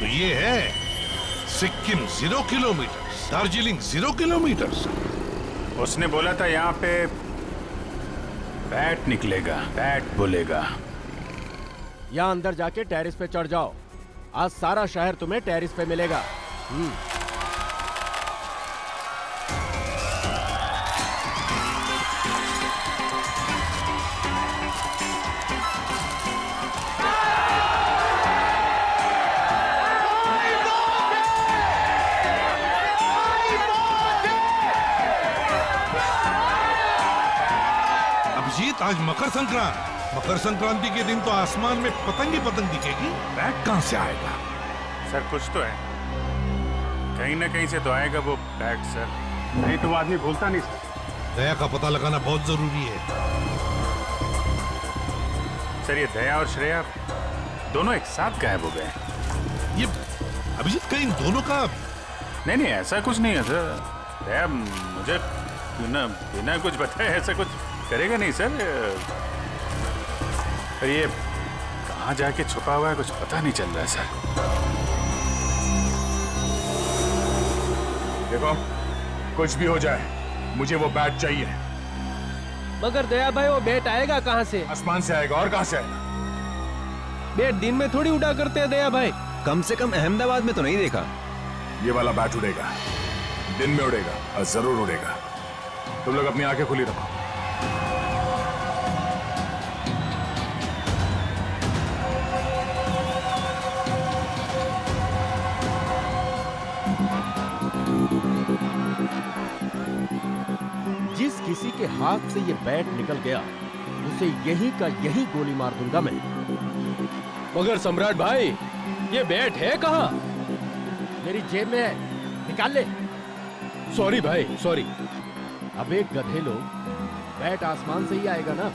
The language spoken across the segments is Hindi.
तो ये है सिक्किम 0 किलोमीटर, दार्जिलिंग 0 किलोमीटर। उसने बोला था यहाँ पे बैट निकलेगा, बैट बोलेगा। यहाँ अंदर जाके टेरिस पे चढ़ जाओ। आज सारा शहर तुम्हें टेरिस पे मिलेगा। अभिजीत, आज मकर संक्रांति के दिन तो आसमान में पतंग ही पतंग दिखेगी। बैट कहां से आएगा? सर कुछ तो है, कहीं ना कहीं से तो आएगा वो बैट सर। नहीं तो वो आदमी भूलता नहीं सर। दया का पता लगाना बहुत जरूरी है। सर ये दया और श्रेया दोनों एक साथ गायब हो गए। ये अभिजीत, कहीं इन दोनों का? नहीं ऐसा कुछ नहीं है सर। दया मुझे बिना कुछ बताए ऐसा कुछ करेगा नहीं सर। पर ये कहाँ जाके छुपा हुआ है कुछ पता नहीं चल रहा है सर। देखो, कुछ भी हो जाए मुझे वो बैट चाहिए। मगर दया भाई, वो बैट आएगा कहाँ से? आसमान से आएगा, और कहाँ से आएगा? बैट दिन में थोड़ी उड़ा करते हैं दया भाई। कम से कम अहमदाबाद में तो नहीं देखा। ये वाला बैट उड़ेगा, दिन में उड़ेगा और जरूर उड़ेगा। तुम लोग अपनी आंखें खुली रखो। जिस किसी के हाथ से ये बैट निकल गया उसे यही का यही गोली मार दूंगा मैं। मगर सम्राट भाई, ये बैट है कहाँ? मेरी जेब में है, निकाल ले। सॉरी भाई, सॉरी। अब एक गधे लोग, बैट आसमान से ही आएगा ना,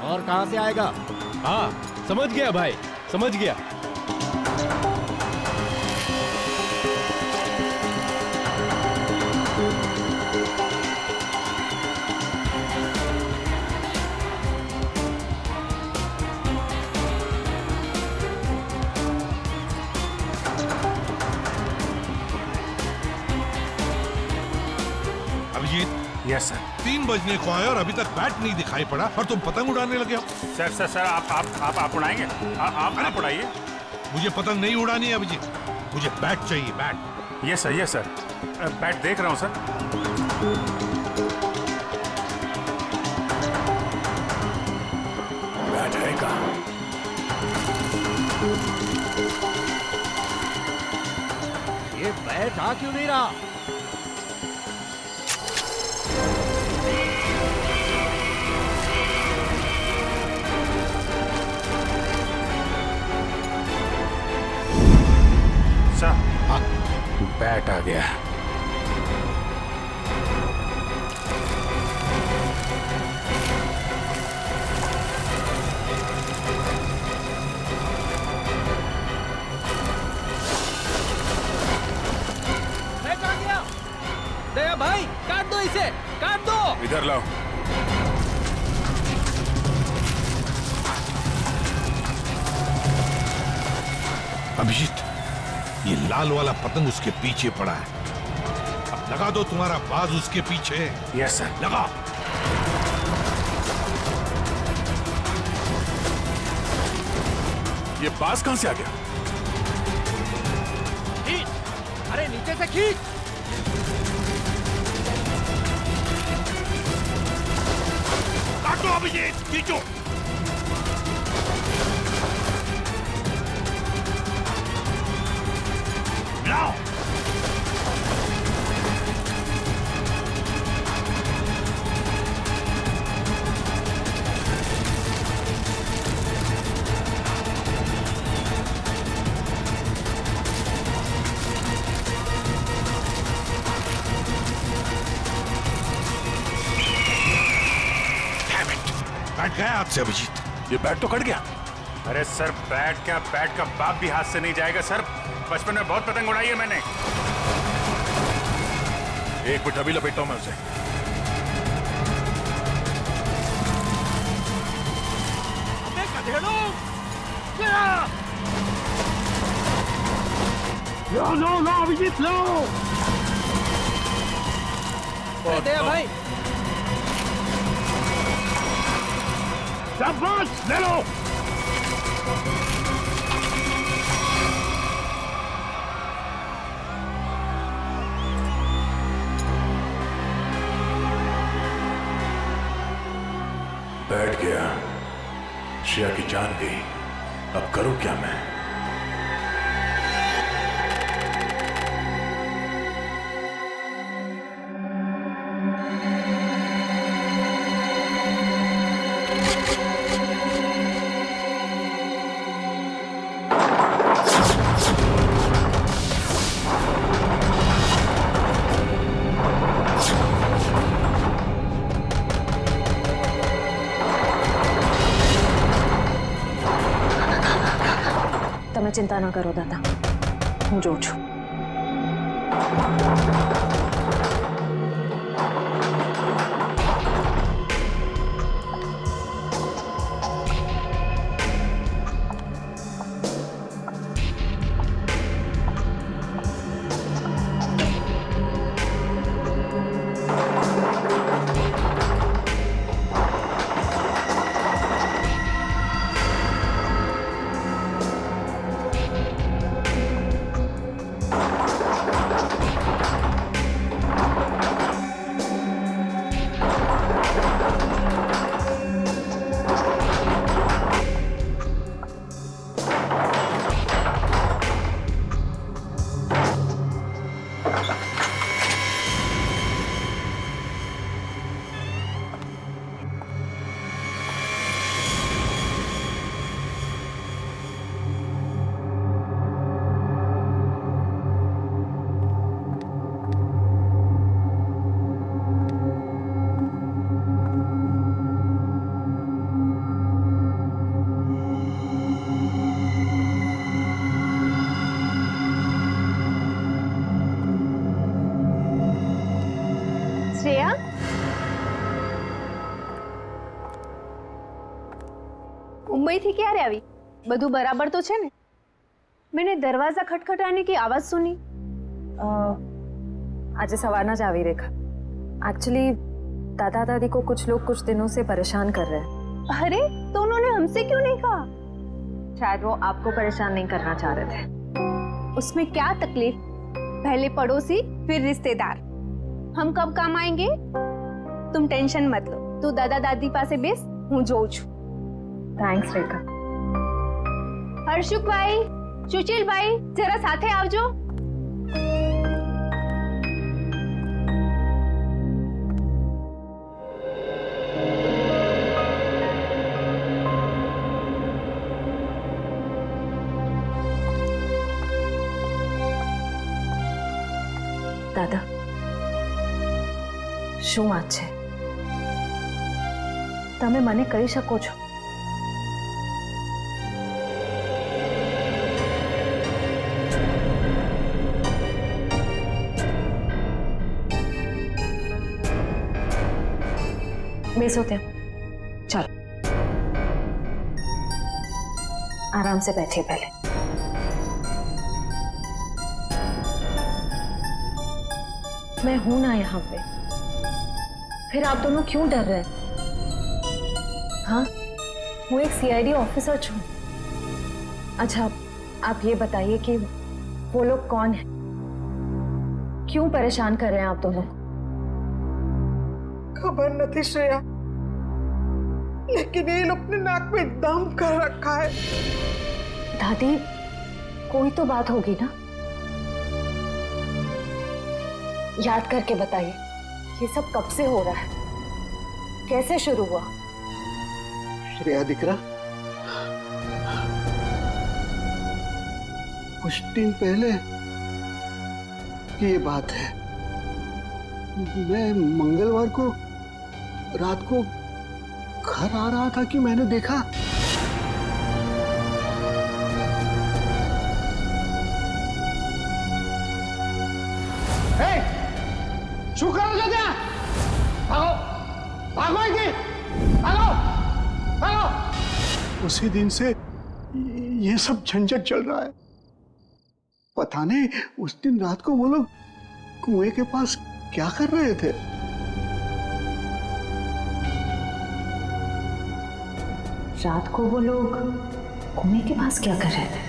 और कहाँ से आएगा? हाँ समझ गया भाई, समझ गया। Yes sir. 3 बजने को आए और अभी तक बैट नहीं दिखाई पड़ा और तुम पतंग उड़ाने लगे हो। सर आप उड़ाएंगे? आप उड़ाइए। मुझे पतंग नहीं उड़ानी है अभिजीत, मुझे बैट चाहिए, बैट। Yes sir. बैट देख रहा हूँ सर। बैट है कहाँ? ये बैट आ क्यों नहीं रहा? बैट आ गया। बैट आ गया। दया भाई, काट दो इसे, काट दो। इधर लाओ। अभिजीत, ये लाल वाला पतंग उसके पीछे पड़ा है। अब लगा दो तुम्हारा बाज उसके पीछे। Yes sir. लगा। ये बाज कहां से आ गया? खींच, अरे नीचे से खींच। काटो अभिजीत, खींचो। लाओ। बैठ गया हाथ से अभिजीत। ये बैट तो कट गया। अरे सर, बैट का बाप भी हाथ से नहीं जाएगा सर। बचपन में बहुत पतंग उड़ाई है मैंने। एक मिनट, अभी लपेटता हूं मैं उसे। अबे गधेड़ो, क्या? लो लो लो अभिजीत लो। दया भाई शाबाश ले लो। बैठ गया, श्रेया की जान गई, अब करूं क्या मैं? તમે ચિંતા ન કરો દાદા, હું જોઉં છું. શ્રેયા, मुंबईથી ક્યારે આવી? બધું બરાબર તો છે ને? मैंने दरवाजा खटखटाने की आवाज सुनी. आज सवारना जावी रेखा. एक्चुअली दादा दादी को कुछ लोग कुछ दिनों से परेशान कर रहे हैं. अरे तो उन्होंने हमसे क्यों नहीं कहा? शायद वो आपको परेशान नहीं करना चाह रहे थे. उसमें क्या तकलीफ? पहले पड़ोसी फिर रिश्तेदार. हम कब काम आएंगे? तुम टेंशन मत लो. तू दादा दादी पासे बेस, હું જોઉં છું. थैंक्स रेखा. હર્ષુકભાઈ, સુશીલભાઈ, જરા સાથે આવજો. દાદા, શું વાત છે? તમે મને કહી શકો છો? બેસો ત્યાં. ચાલો, आराम से बैठिए पहले. मैं हूं ना यहाँ पे, फिर आप दोनों क्यों डर रहे हैं? हाँ, वो एक सीआईडी ऑफिसर हूँ. अच्छा, आप ये बताइए कि वो लोग कौन है, क्यों परेशान कर रहे हैं आप दोनों? खबर नहीं श्रेया, लेकिन ये लोग ने नाक में दम कर रखा है. दादी, कोई तो बात होगी ना? याद करके बताइए, ये सब कब से हो रहा है, कैसे शुरू हुआ? श्रेया दिकरा, कुछ दिन पहले की ये बात है. मैं मंगलवार को रात को घर आ रहा था कि मैंने देखा शू करो जो क्या? भागो भागो भागो भागो. उसी दिन से ये सब झंझट चल रहा है. पता नहीं उस दिन रात को वो लोग कुएं के पास क्या कर रहे थे। रात को वो लोग कुएं के पास क्या कर रहे थे?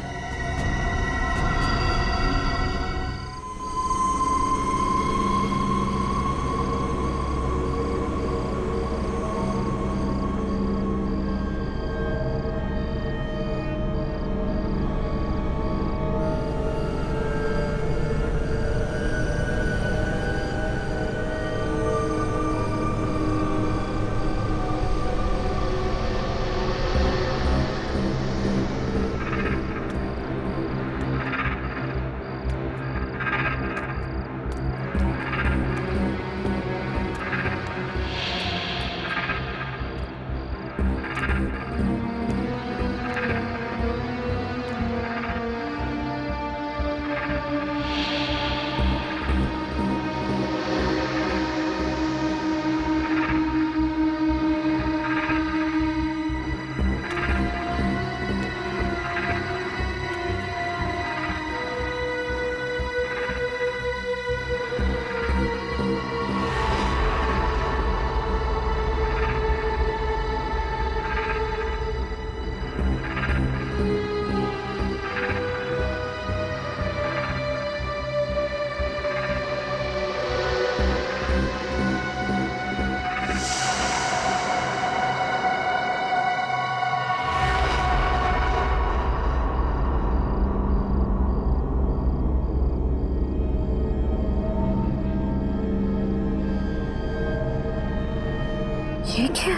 ये क्या?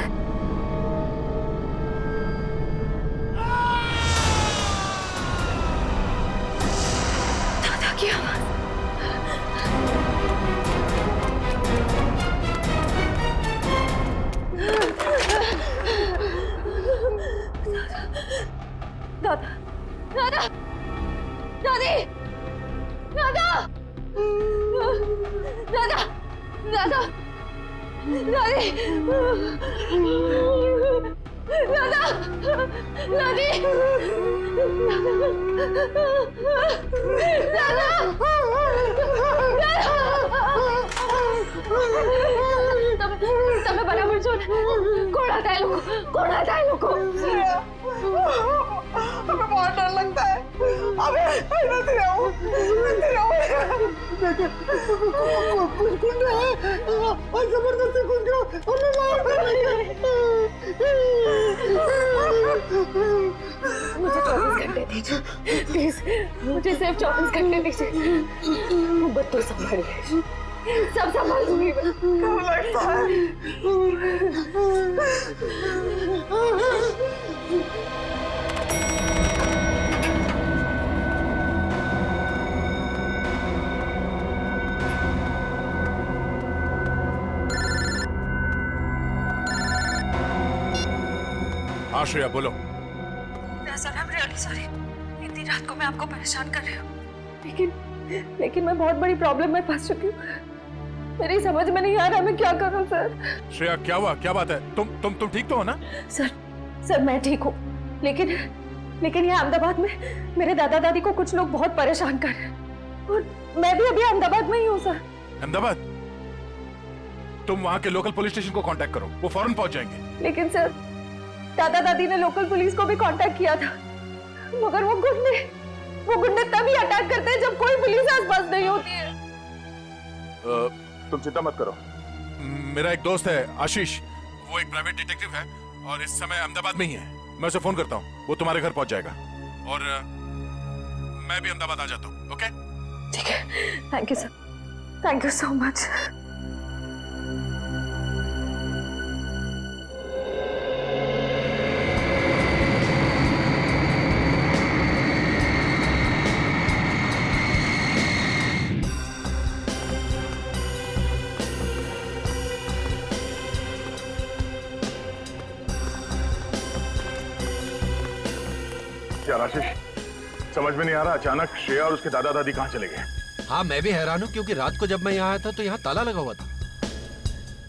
दादा की आवाज। दादा, दादा, दादी, दादा, दादा, दादा, दादी, दादा, दादी, તમે બરાબર છો ને? કોણ હતા એ લોકો? કોણ હતા એ લોકો? हमें बहुत डर लगता है। अबे नहीं रहो, नहीं रहो। कुछ कुछ है और जबरदस्ती कुछ जो हमें मार देंगे। मुझे 24 घंटे दीजिए प्लीज, मुझे सिर्फ 24 घंटे दीजिए। मोहब्बत तो संभालिए, सब संभालूंगी मैं। क्यों लगता है? हाँ श्रेया बोलो। Sir, I'm really sorry। इतनी रात को मैं आपको परेशान कर रही हूँ, लेकिन मैं बहुत बड़ी प्रॉब्लम में फंस चुकी हूँ। मेरी समझ में नहीं आ रहा मैं क्या करूँ सर। श्रेया क्या हुआ, क्या बात है? तुम ठीक तो हो ना? सर मैं ठीक हूँ, लेकिन यहाँ अहमदाबाद में मेरे दादा दादी को कुछ लोग बहुत परेशान कर रहे हैं और मैं भी अभी अहमदाबाद में ही हूँ सर। अहमदाबाद? तुम वहाँ के लोकल पुलिस स्टेशन को कांटेक्ट करो, वो फौरन पहुंच जाएंगे। लेकिन सर दादा दादी ने लोकल पुलिस को भी कांटेक्ट किया था, मगर वो गुंडे तभी अटैक करते हैं जब कोई पुलिस आसपास नहीं होती है। तुम चिंता मत करो, मेरा एक दोस्त है आशीष, वो एक प्राइवेट डिटेक्टिव है और इस समय अहमदाबाद में ही है। मैं उसे फोन करता हूँ, वो तुम्हारे घर पहुंच जाएगा और मैं भी अहमदाबाद आ जाता हूँ। ओके ठीक है, thank you sir, thank you so much. यार आशीष, समझ में नहीं आ रहा, अचानक श्रेया और उसके दादा दादी कहाँ चले गए? हाँ मैं भी हैरान हूँ, क्योंकि रात को जब मैं यहाँ आया था तो यहाँ ताला लगा हुआ था।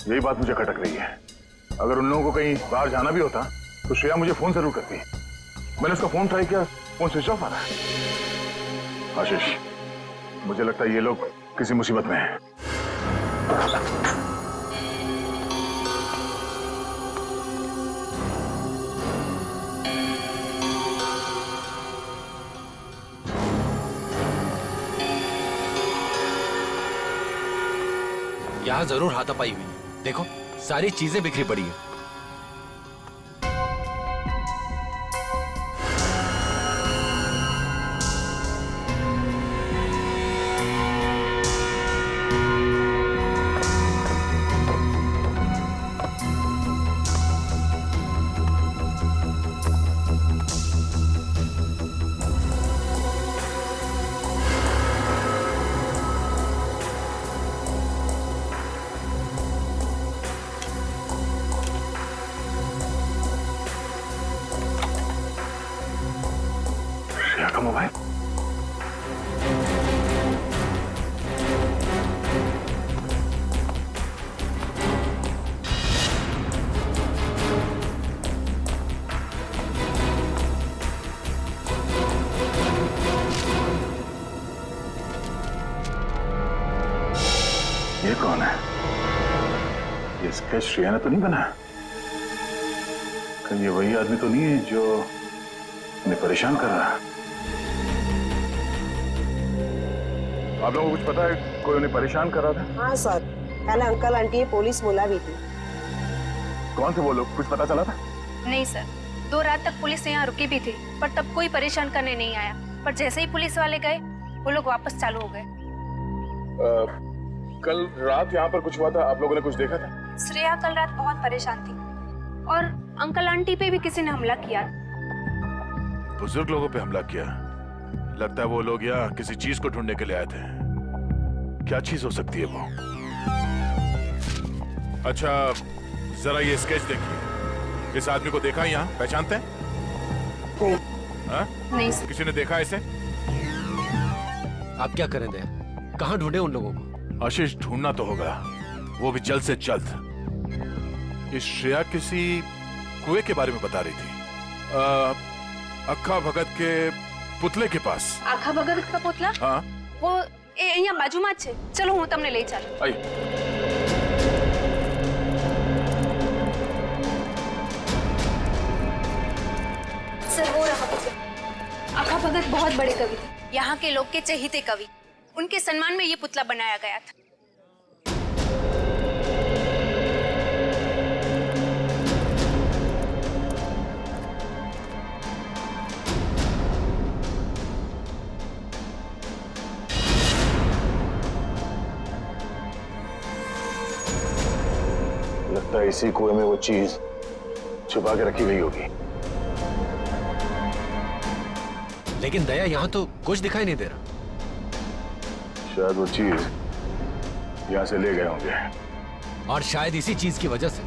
यही बात मुझे खटक रही है। अगर उन लोगों को कहीं बाहर जाना भी होता तो श्रेया मुझे फोन जरूर करती। मैंने उसका फोन ट्राई किया, फोन स्विच ऑफ आ रहा है। आशीष मुझे लगता है ये लोग किसी मुसीबत में हैं। यहाँ जरूर हाथापाई हुई है। देखो सारी चीजें बिखरी पड़ी है। श्रेया का मोबाइल? ये कौन है? ये स्केच श्रेया ने तो नहीं बनाया? कहीं ये वही आदमी तो नहीं है जो उन्हें परेशान कर रहा है? आप लोगों को कुछ पता है कोई उन्हें परेशान कर रहा था? हाँ सर, पहले अंकल आंटी पुलिस बुला भी थी। कौन थे वो लोग, कुछ पता चला था? नहीं सर, 2 रात तक पुलिस यहाँ रुकी भी थी, पर तब कोई परेशान करने नहीं आया। पर जैसे ही पुलिस वाले गए, वो लोग वापस चालू हो गए। कल रात यहाँ पर कुछ हुआ था, आप लोगों ने कुछ देखा था? श्रेया कल रात बहुत परेशान थी और अंकल आंटी पे भी किसी ने हमला किया। बुजुर्ग लोगों पे हमला किया? लगता है वो लोग यहाँ किसी चीज को ढूंढने के लिए आए थे। क्या चीज हो सकती है वो? अच्छा जरा ये स्केच देखिए। इस आदमी को देखा यहाँ, पहचानते हैं? हाँ? नहीं सर। किसी ने देखा इसे? आप क्या करें दया, कहाँ ढूंढे उन लोगों को? आशीष ढूंढना तो होगा, वो भी जल्द से जल्द। इस श्रेया किसी कुएं के बारे में बता रही थी, अक्खा भगत के पुतले के पास। आखा भगत का पुतला? हाँ वो यहाँ बाजूમાં જ છે। चलो હું તમને લઈ ચાલું। आइए। सर वो रहा पुतला। आखा भगत बहुत बड़े कवि थे, यहाँ के लोग के चहेते कवि। उनके सम्मान में ये पुतला बनाया गया था। लगता है इसी कुएं में वो चीज छुपा के रखी गई होगी। लेकिन दया यहाँ तो कुछ दिखाई नहीं दे रहा। शायद वो चीज यहाँ से ले गए होंगे। और शायद इसी चीज की वजह से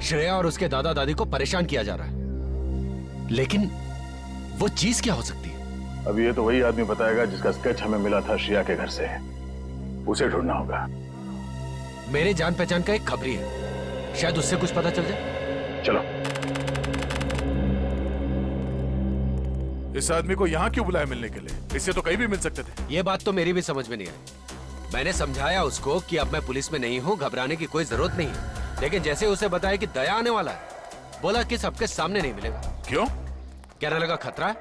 श्रेया और उसके दादा दादी को परेशान किया जा रहा है। लेकिन वो चीज क्या हो सकती है? अब ये तो वही आदमी बताएगा जिसका स्केच हमें मिला था श्रेया के घर से। उसे ढूंढना होगा। मेरे जान पहचान का एक खबरी है, शायद उससे कुछ पता चल जाए। चलो। इस आदमी को यहाँ क्यों बुलाया मिलने के लिए? इससे तो कहीं भी मिल सकते थे। ये बात तो मेरी भी समझ में नहीं आई। मैंने समझाया उसको कि अब मैं पुलिस में नहीं हूँ, घबराने की कोई जरूरत नहीं है। लेकिन जैसे उसे बताया कि दया आने वाला है, बोला कि सबके सामने नहीं मिलेगा। क्यों? कहने लगा खतरा है।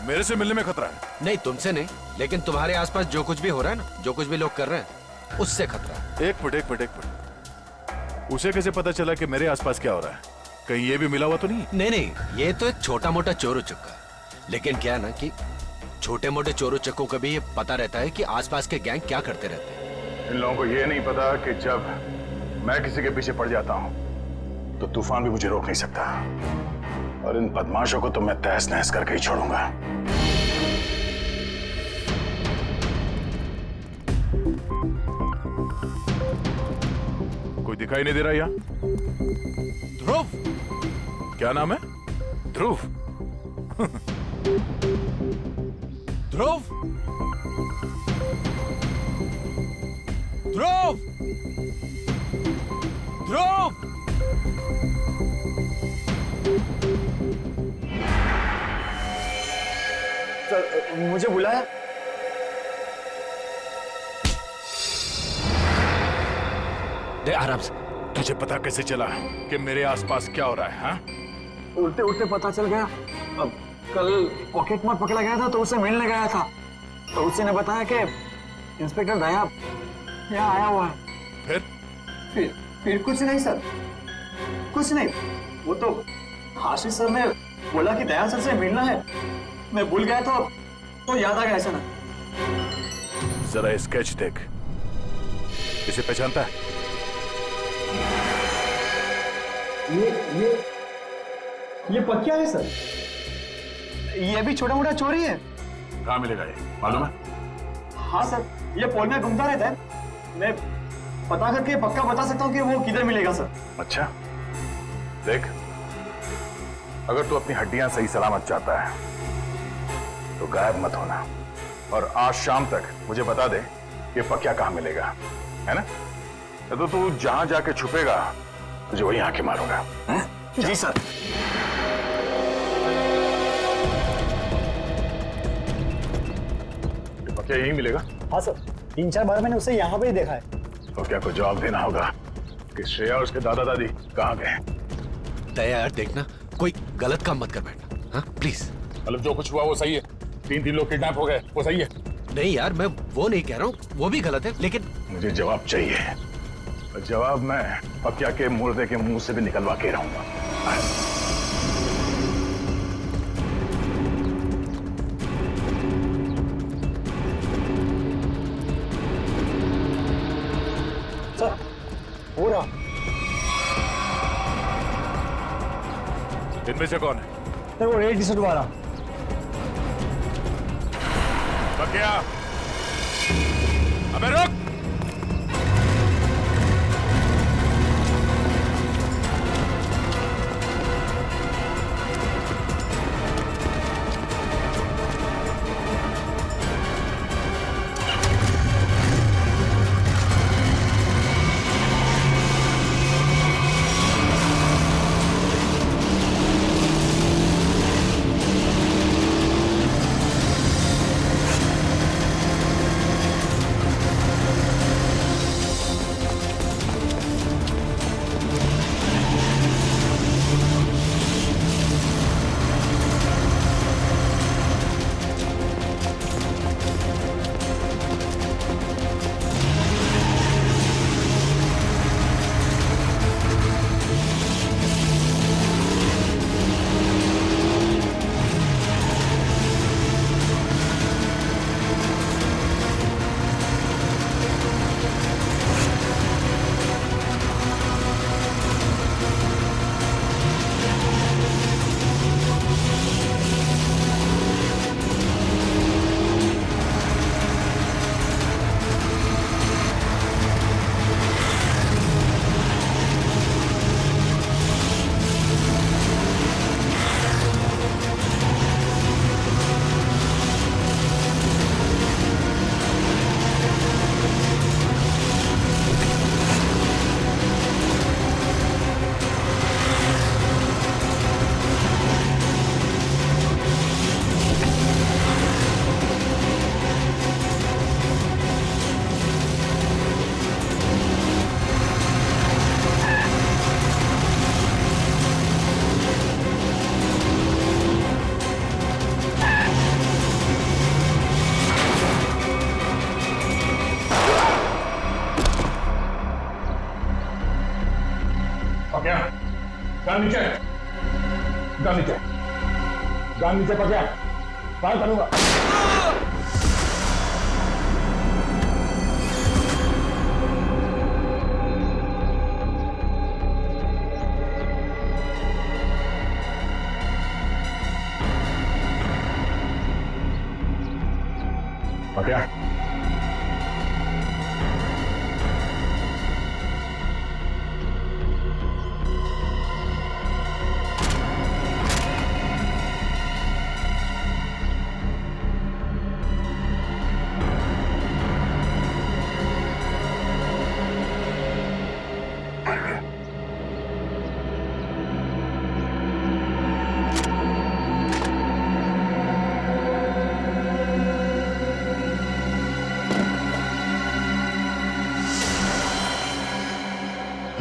मेरे से मिलने में खतरा है? नहीं तुमसे नहीं, लेकिन तुम्हारे आसपास जो कुछ भी हो रहा है ना, जो कुछ भी लोग कर रहे हैं, उससे खतरा है। एक मिनट। उसे कैसे पता चला कि मेरे आसपास क्या हो रहा है? कहीं ये भी मिला हुआ तो नहीं? नहीं, ये तो एक छोटा मोटा चोर उचक्का है। लेकिन क्या है ना कि छोटे मोटे चोर उचक्कों को भी ये पता रहता है कि आसपास के गैंग क्या करते रहते हैं। इन लोगों को ये नहीं पता कि जब मैं किसी के पीछे पड़ जाता हूँ तो तूफान भी मुझे रोक नहीं सकता। और इन बदमाशों को तो मैं तहस नहस करके ही छोड़ूंगा। कोई दिखाई नहीं दे रहा यहाँ? ध्रुव? क्या नाम है? ध्रुव? ध्रुव? ध्रुव? ध्रुव? सर मुझे बुलाया? दे आराम से। तुझे पता कैसे चला कि मेरे आसपास क्या हो रहा है? हाँ? उल्टे उल्टे पता चल गया। अब कल पॉकेट मार पकड़ा गया था तो उससे मिलने गया था, तो उसी ने बताया कि इंस्पेक्टर दया यहाँ आया हुआ है। फिर कुछ नहीं सर, कुछ नहीं। वो तो आशीष सर ने बोला कि दया सर से मिलना है, मैं भूल गया तो याद आ गया ऐसा ना। जरा स्केच देख, इसे पहचानता है? ये पक्या है सर, ये भी छोटा मोटा चोरी है। कहाँ मिलेगा ये, मालूम है? हाँ सर, ये पोल में घूमता रहता है, मैं पता करके पक्का बता सकता हूँ कि वो किधर मिलेगा सर। अच्छा देख, अगर तू अपनी हड्डियां सही सलामत चाहता है तो गायब मत होना, और आज शाम तक मुझे बता दे कि पक्या कहाँ मिलेगा, है ना? तो तू जहां जाके छुपेगा तुझे वहीं आके मारूंगा। जी सर। पक्या यहीं मिलेगा? हाँ सर, 3-4 बार मैंने उसे यहाँ पे ही देखा है। तो क्या को जवाब देना होगा कि श्रेया और उसके दादा दादी कहाँ गए? दया यार देखना, कोई गलत काम मत कर बैठना, हाँ प्लीज। मतलब जो कुछ हुआ वो सही है? 3 लोग किडनैप हो गए, वो सही है? नहीं यार, मैं वो नहीं कह रहा हूँ, वो भी गलत है, लेकिन मुझे जवाब चाहिए, और जवाब मैं पक्या के मुर्दे के मुंह से भी निकलवा के रहूंगा। सर हो रहा। इनमें से कौन है? सर वो रेड टी-शर्ट वाला। पक्या, अबे रुक! गान नीचे, गान नीचे, गान नीचे पकड़, फायर करूंगा। पकड़।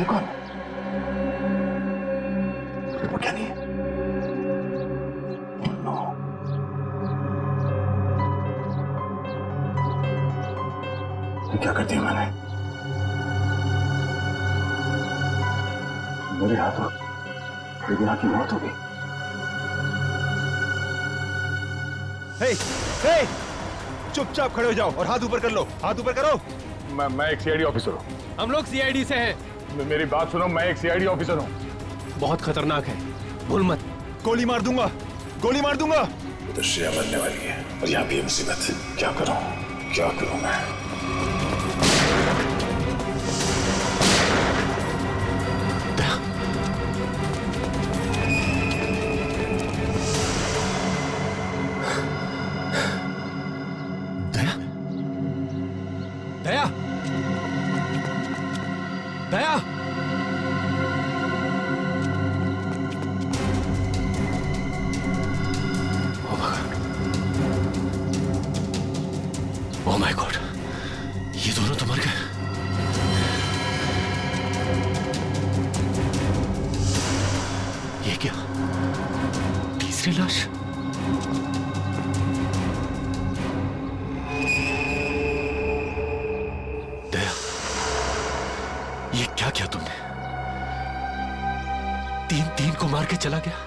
ये कौन? वो क्या नहीं है? Oh, no. ये क्या कर दिया मैंने? मेरे हाथों बेगुनाह की मौत हो गई। हे, हे, चुपचाप खड़े हो जाओ और हाथ ऊपर कर लो। हाथ ऊपर करो। मैं एक सीआईडी ऑफिसर हूँ। हम लोग सीआईडी से हैं। मेरी बात सुनो, मैं एक सीआईडी ऑफिसर हूँ। बहुत खतरनाक है, भूल मत। गोली मार दूंगा, गोली मार दूंगा। तो श्रेया मरने वाली है और यहाँ भी मुसीबत। क्या करूँ, क्या करूँ मैं? दया, दया, ओह माय गॉड, ये दोनों तो मर गए। ये क्या, तीसरी लाश? दया, ये क्या किया तुमने? तीन को मार के चला गया।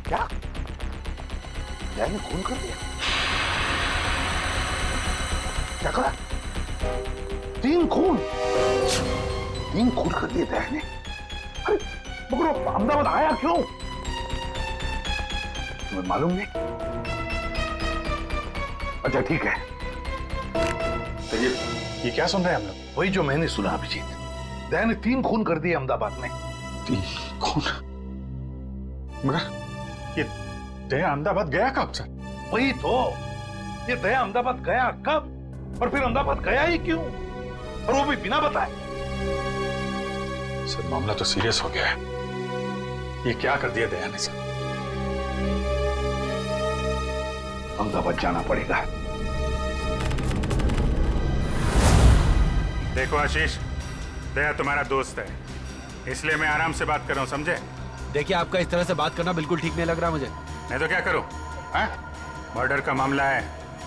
क्या? दया ने खून कर दिया? क्या कहा? 3 खून? 3 खून कर दिए दया ने? अरे मगर वो अहमदाबाद आया क्यों? तुम्हें मालूम नहीं? अच्छा ठीक है, तो ये क्या सुन रहे हैं हम लोग? वही जो मैंने सुना अभिजीत। दया ने 3 खून कर दिए अहमदाबाद में। 3 खून? मगर ये दया अहमदाबाद गया कब सर? वही तो, ये दया अहमदाबाद गया कब और फिर अहमदाबाद गया ही क्यों, और वो भी बिना बताए? सर मामला तो सीरियस हो गया है। ये क्या कर दिया दया ने सर? अहमदाबाद जाना पड़ेगा। देखो आशीष, दया तुम्हारा दोस्त है, इसलिए मैं आराम से बात कर रहा हूँ, समझे? देखिए, आपका इस तरह से बात करना बिल्कुल ठीक नहीं लग रहा मुझे। मैं तो क्या करूं? मर्डर का मामला है,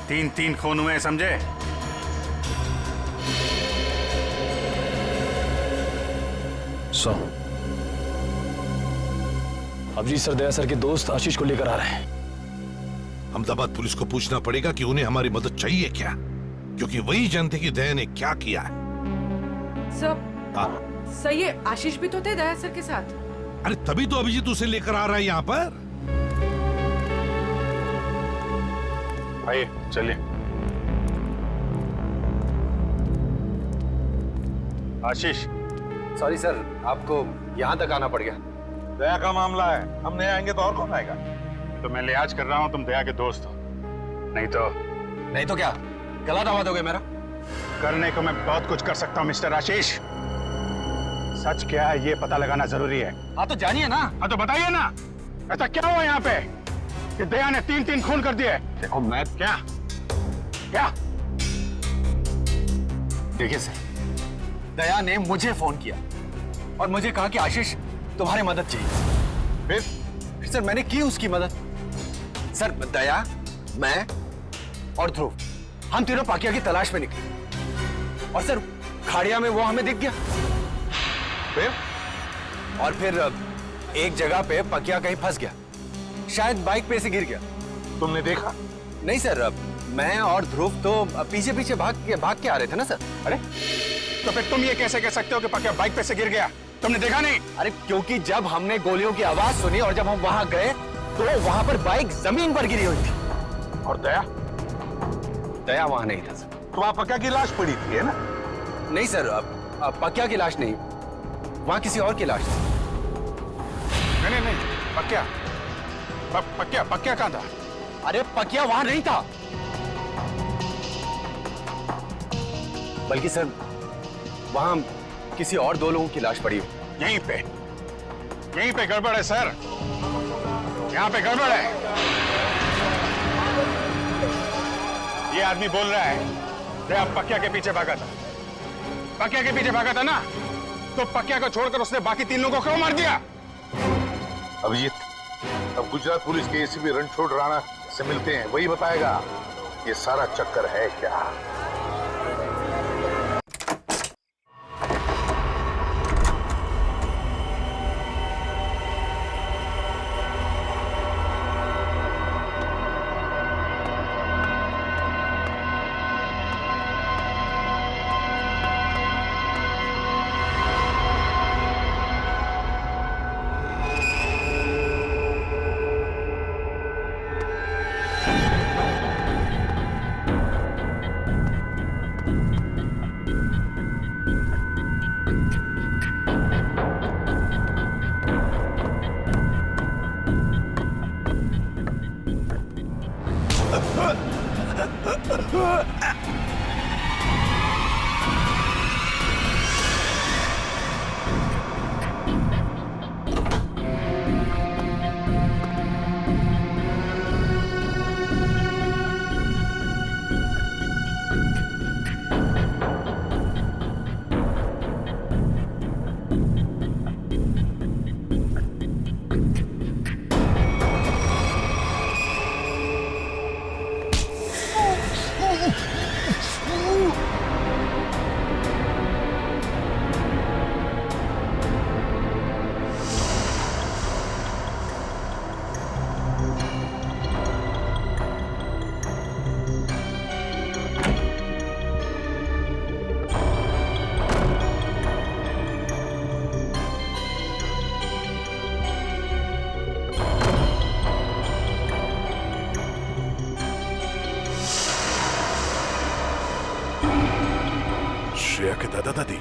3 खून हुए हैं, समझे? अभिजीत सर दया सर के दोस्त आशीष को लेकर आ रहे हैं। अहमदाबाद पुलिस को पूछना पड़ेगा कि उन्हें हमारी मदद चाहिए क्या, क्योंकि वही जानते कि दया ने क्या किया है। सर ये आशीष भी तो थे दया सर के साथ। अरे तभी तो अभिजीत उसे लेकर आ रहा है यहाँ पर। आइए चलिए। आशीष, सॉरी सर, आपको यहाँ तक आना पड़ गया। दया का मामला है, हम नहीं आएंगे तो और कौन आएगा? तो मैं लिहाज कर रहा हूँ, तुम दया के दोस्त हो। नहीं तो क्या गला दबा दोगे मेरा? करने को मैं बहुत कुछ कर सकता हूँ मिस्टर आशीष। सच क्या है ये पता लगाना जरूरी है। हाँ तो जानिए ना। हाँ तो बताइए ना, ऐसा क्या हुआ यहाँ पे कि दया ने 3 खून कर दिए? देखो मैं क्या क्या? देखिए सर, दया ने मुझे फोन किया और मुझे कहा कि आशीष तुम्हारी मदद चाहिए। फिर सर मैंने की उसकी मदद। सर दया, मैं और ध्रुव, हम तीनों पाकिया की तलाश में निकले और सर खाड़िया में वो हमें दिख गया। फिर एक जगह पे पकिया कहीं फंस गया, शायद बाइक पे से गिर गया। तुमने देखा? नहीं सर, मैं और ध्रुव तो पीछे पीछे भाग के आ रहे थे ना सर। अरे तो फिर तुम ये कैसे कह सकते हो कि पकिया बाइक पे से गिर गया? तुमने देखा नहीं? अरे क्योंकि जब हमने गोलियों की आवाज सुनी और जब हम वहां गए तो वहां पर बाइक जमीन पर गिरी हुई थी। और दया? दया वहां नहीं था सर। तो वहां पकिया की लाश पड़ी थी, है ना? नहीं सर, अब पकिया की लाश नहीं, वहां किसी और की लाश थी। नहीं, पकिया कहाँ था? अरे पकिया वहां नहीं था, बल्कि सर वहां किसी और 2 लोगों की लाश पड़ी हुई। यहीं पे गड़बड़ है सर, यहाँ पे गड़बड़ है। ये आदमी बोल रहा है दया पकिया के पीछे भागा था। पकिया के पीछे भागा था ना, तो पकिया को छोड़कर उसने बाकी 3 लोगों को क्यों मार दिया? अभिजीत, अब गुजरात पुलिस के एसीपी रणछोड़ राणा से मिलते हैं, वही बताएगा ये सारा चक्कर है क्या। श्रेया के दादा दादी।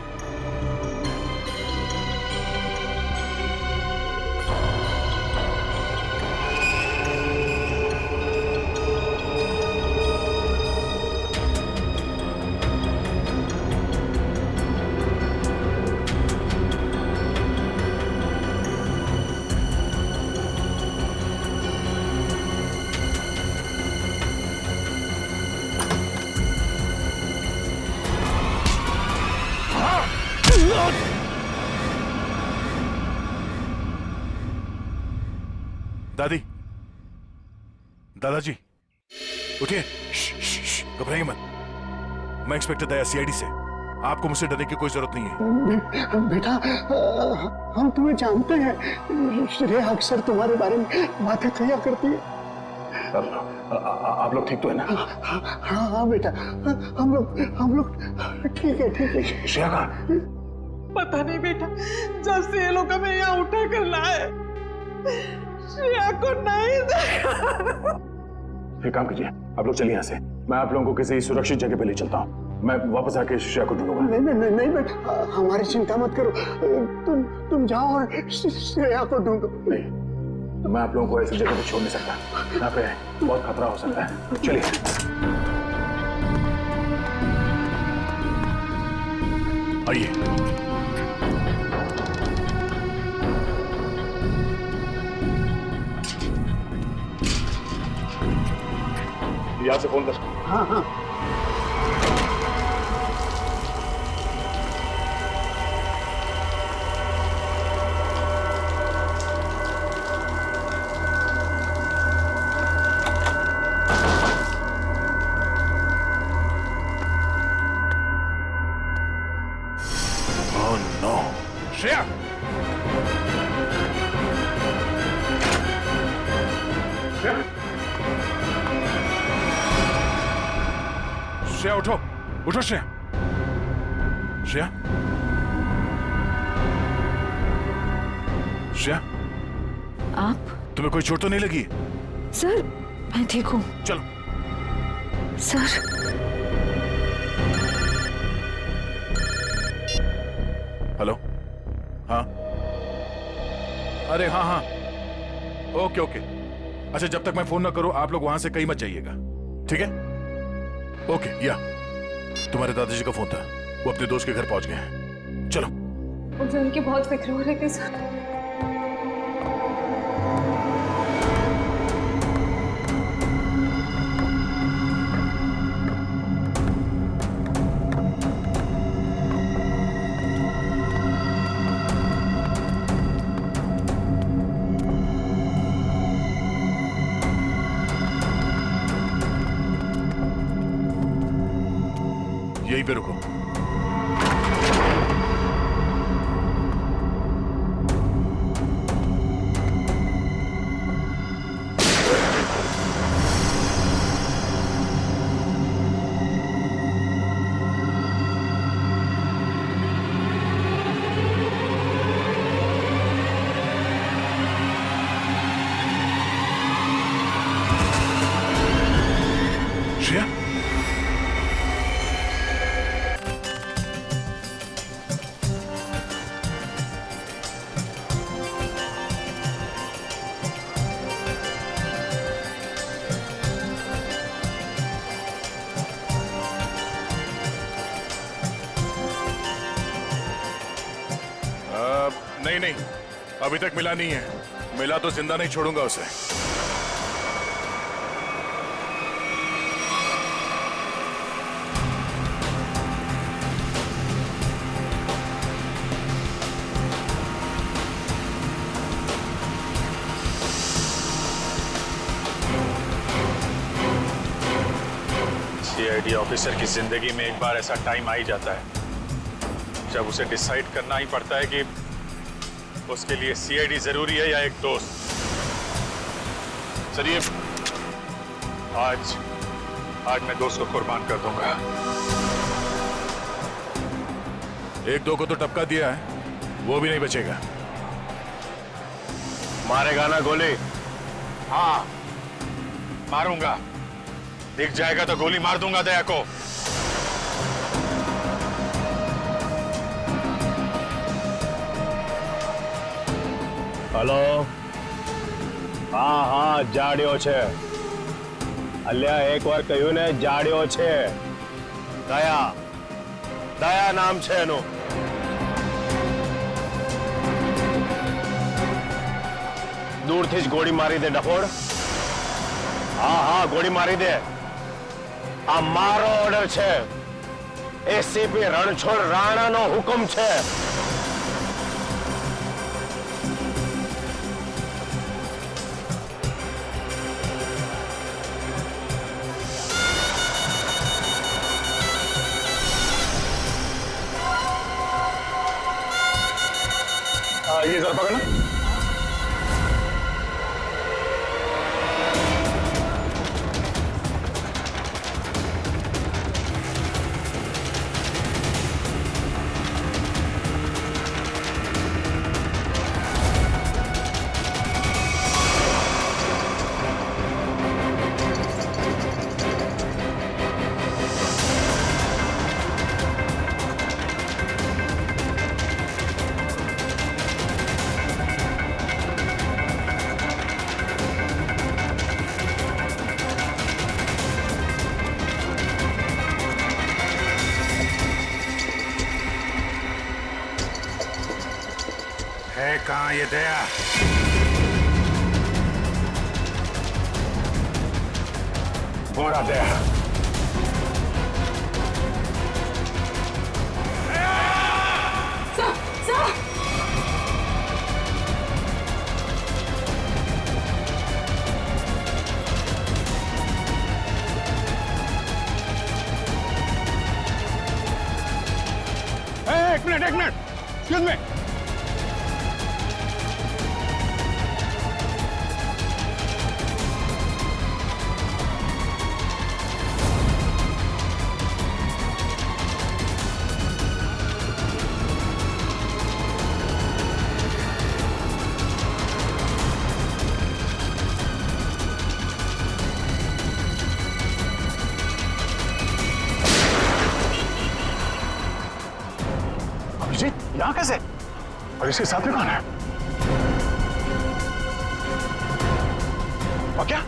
दादी, दादाजी, उठिए। घबराइए मत। मैं इंस्पेक्टर दया, सीआईडी से। आपको मुझसे डरने की कोई जरूरत नहीं है। बेटा, हम तुम्हें जानते हैं। श्रेया अक्सर तुम्हारे बारे में बातें किया करती है। आप लोग ठीक तो है ना? हाँ बेटा, हम लोग ठीक है। श्रेया कहाँ? पता नहीं बेटा, जब से ये लोग हमें यहाँ उठा कर लाए, श्रेया को नहीं देखा। एक काम कीजिए, आप लोग चलिए यहाँ से। मैं आप लोगों को किसी सुरक्षित जगह पे ले चलता हूँ। मैं वापस आके श्रेया को ढूंढूंगा। नहीं बेटा, हमारी चिंता मत करो। तुम जाओ और श्रेया को ढूंढो। नहीं, मैं आप लोगों को ऐसी जगह पे छोड़ नहीं सकता। यहाँ पे बहुत खतरा हो सकता है। चलिए। आइए। यहाँ से फोन कर। हाँ। Oh no, Shreya! श्रेया उठो, उठो श्रेया। श्रेया, श्रेया, आप? तुम्हें कोई चोट तो नहीं लगी? सर, मैं ठीक हूँ। चलो। Sir, hello? हाँ, अरे हाँ, ओके। अच्छा, जब तक मैं फोन ना करूं आप लोग वहां से कहीं मत जाइएगा, ठीक है? ओके। या तुम्हारे दादाजी का फोन था, वो अपने दोस्त के घर पहुंच गए हैं। चलो। मुझे उनकी बहुत फिक्र हो रही थी सर। यहीं पे रुको। श्रेया, नहीं, अभी तक मिला नहीं है। मिला तो जिंदा नहीं छोड़ूंगा उसे। सीआईडी ऑफिसर की जिंदगी में एक बार ऐसा टाइम आ ही जाता है जब उसे डिसाइड करना ही पड़ता है कि उसके लिए सीआईडी जरूरी है या एक दोस्त। चलिए, आज मैं दोस्त को कुर्बान कर दूंगा। एक दो को तो टपका दिया है, वो भी नहीं बचेगा। मारेगा ना गोली? हाँ, मारूंगा। दिख जाएगा तो गोली मार दूंगा दया को। हेलो, हाँ जाड्यो છે। અલ્યા એકવાર કહ્યું ને જાડ્યો છે। દયા નામ છે એનું। દૂરથી જ ગોળી મારી દે ડફોડ। હા ગોળી મારી દે। આ મારો ઓર્ડર છે। એસીપી રણછોડ રાણાનો હુકમ છે। ये जरा पकड़ना। है कहाँ ये दया? घोड़ा दया। एक मिनट एक्सक्यूज मी। यहाँ कैसे? और इसके साथ में कौन है? और क्या?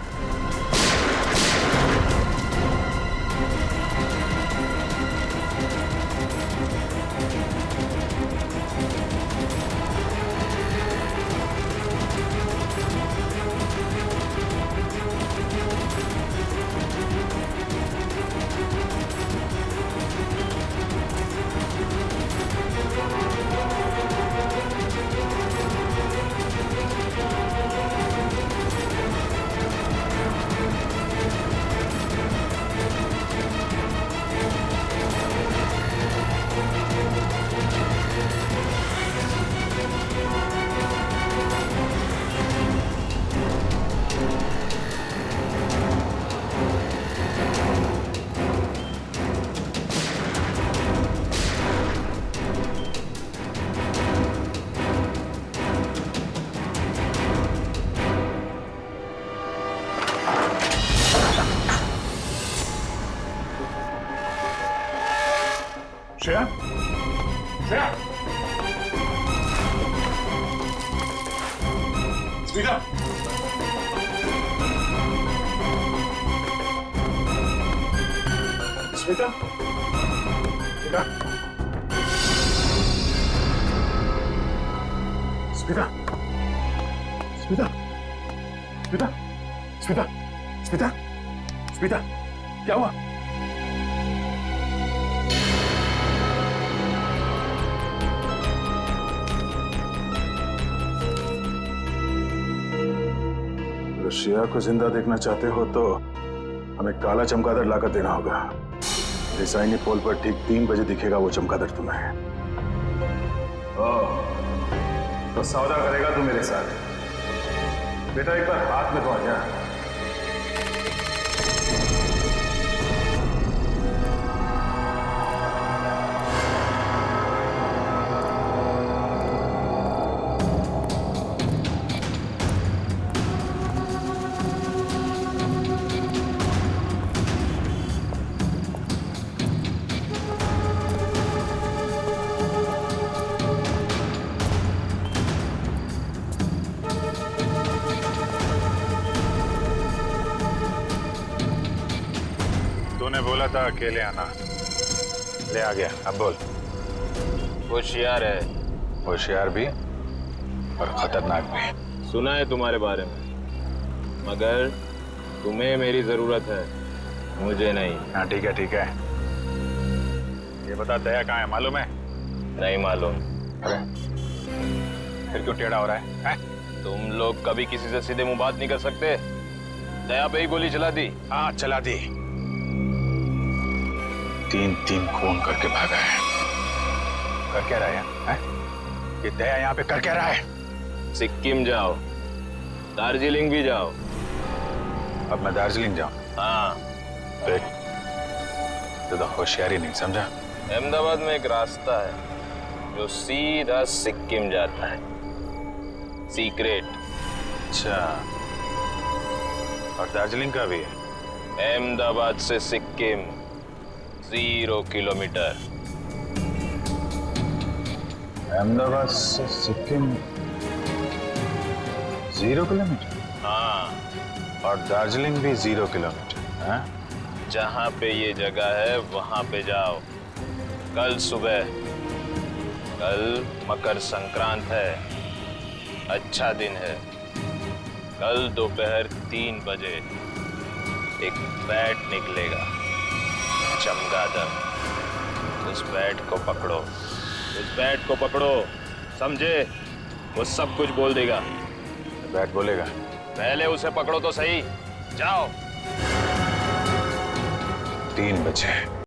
Shreya, Shreya, speed up. स्मिता, स्मिता, स्मिता, स्मिता, स्मिता, स्मिता, स्मिता, स्मिता, क्या हुआ? अगर श्रेया को जिंदा देखना चाहते हो तो हमें काला चमगादड़ लाकर देना होगा। रिसाइनी पोल पर ठीक 3 बजे दिखेगा वो चमगादड़ तुम्हें। तो सौदा करेगा तू मेरे साथ। बेटा एक बार हाथ में तो आ जा। तूने बोला था अकेले आना, ले आ गया। अब बोल। होशियार है, होशियार भी और खतरनाक भी। सुना है तुम्हारे बारे में, मगर तुम्हें मेरी जरूरत है, मुझे नहीं। हाँ ठीक है ठीक है। ये बता दया कहाँ है, मालूम है? नहीं मालूम। अरे फिर क्यों टेढ़ा हो रहा है? तुम लोग कभी किसी से सीधे मुंह बात नहीं कर सकते। दया पे ही गोली चला दी। हाँ चला दी। 3 खून करके भागा है। कर क्या रहा है? ये दया यहाँ पे कर क्या रहा है? सिक्किम जाओ, दार्जिलिंग भी जाओ। अब मैं दार्जिलिंग जाऊं? हाँ। देख, तो होशियारी नहीं समझा। अहमदाबाद में एक रास्ता है जो सीधा सिक्किम जाता है, सीक्रेट। अच्छा, और दार्जिलिंग का भी है? अहमदाबाद से सिक्किम 0 किलोमीटर। अहमदाबाद से सिक्किम 0 किलोमीटर? हाँ। और दार्जिलिंग भी 0 किलोमीटर? हाँ? जहाँ पे ये जगह है वहां पे जाओ कल सुबह। कल मकर संक्रांत है, अच्छा दिन है। कल दोपहर 3 बजे एक बैट निकलेगा, चमगादड़। उस बैट को पकड़ो, उस बैट को पकड़ो, समझे? वो सब कुछ बोल देगा। बैट बोलेगा? पहले उसे पकड़ो तो सही। जाओ। 3 बजे।